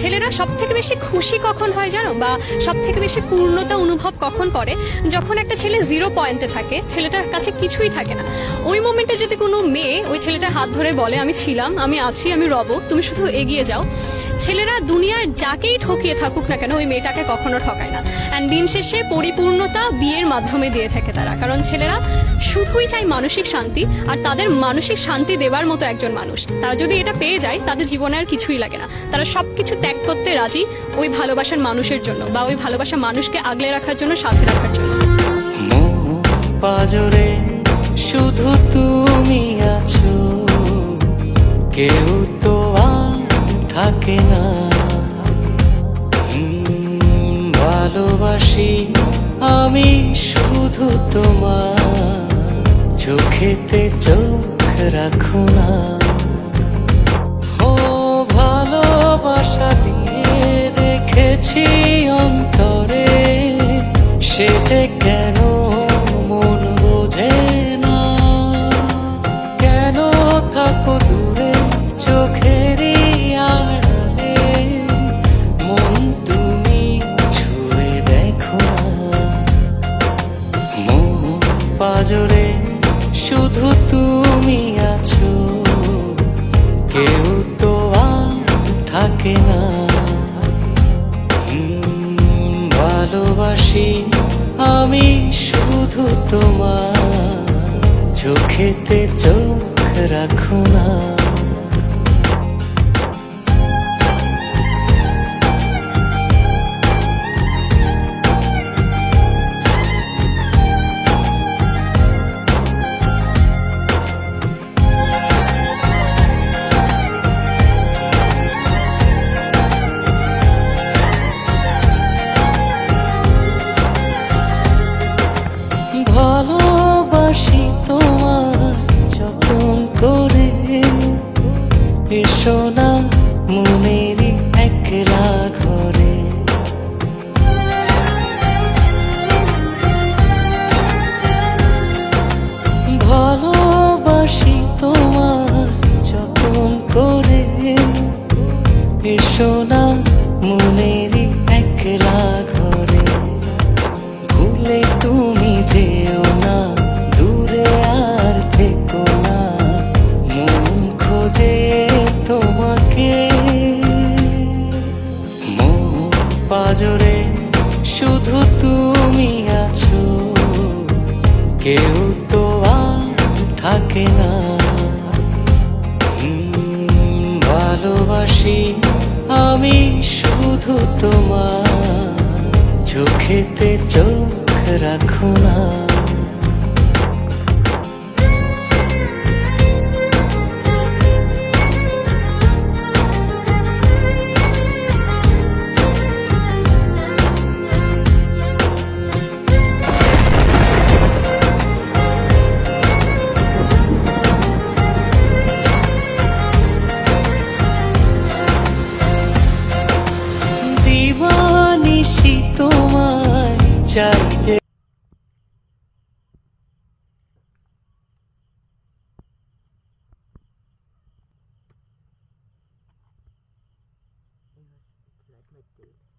ছেলেরা সব থেকে বেশি খুশি কখন হয় জানো, বা সব থেকে বেশি পূর্ণতা অনুভব কখন করে? যখন একটা ছেলে 0 পয়েন্টে থাকে, ছেলেটার কাছে কিছুই থাকে না, ওই মোমেন্টে যদি কোনো মেয়ে ওই ছেলেটার হাত ধরে বলে আমি ছিলাম, আমি আছি, আমি রব, তুমি শুধু এগিয়ে যাও, ছেলেরা দুনিয়ার যাকেই ঠকিয়ে থাকুক না কেন ওই মেয়েটাকে কখনো ঠকায় না। অ্যান্ড দিন শেষে পরিপূর্ণতা বিয়ের মাধ্যমে দিয়ে থাকে তারা, কারণ ছেলেরা শুধুই চায় মানসিক শান্তি, আর তাদের মানসিক শান্তি দেওয়ার মতো একজন মানুষ। তারা যদি এটা পেয়ে যায় তাদের জীবনে আর কিছুই লাগে না, তারা সবকিছু ত্যাগ করতে রাজি ওই ভালোবাসার মানুষের জন্য, বা ওই ভালোবাসার মানুষকে আগলে রাখার জন্য, সাথে রাখার জন্য। পাজরে শুধু তুমি আছো, কেউ তো আর থাকে না। ভালোবাসি আমি শুধু তোমার, চোখেতে চোখ রাখো না। ও ভালোবাসা দিয়ে রেখেছি অন্তরে, সে যে কেন মন বোঝে না। কেন থাকো দূরে চোখেরই আড়ালে, মন তুমি ছুঁয়ে দেখো না। মন পাজরে শুধু তুমি আছো, কেউ তো আর থাকে না। ভালোবাসি আমি শুধু তোমার, চোখেতে চোখ রাখো না। ভালোবাসি তোমার যতন করে, এসো না মনেরই একলা ঘরে। ভালোবাসি তোমার যতন করে, এসো না মনেরই একলা ঘরে। ভুলে তুমি যেও না, দূরে আর থেকো না, মন খোঁজে তোমাকে। মন পাজরে শুধু তুমি আছো, কেউ তো আর থাকে না। ভালোবাসি আমি শুধু তোমার, চোখেতে চোখ রাখো না। দিবানিশি তোমায় চাই যে। Like my dude.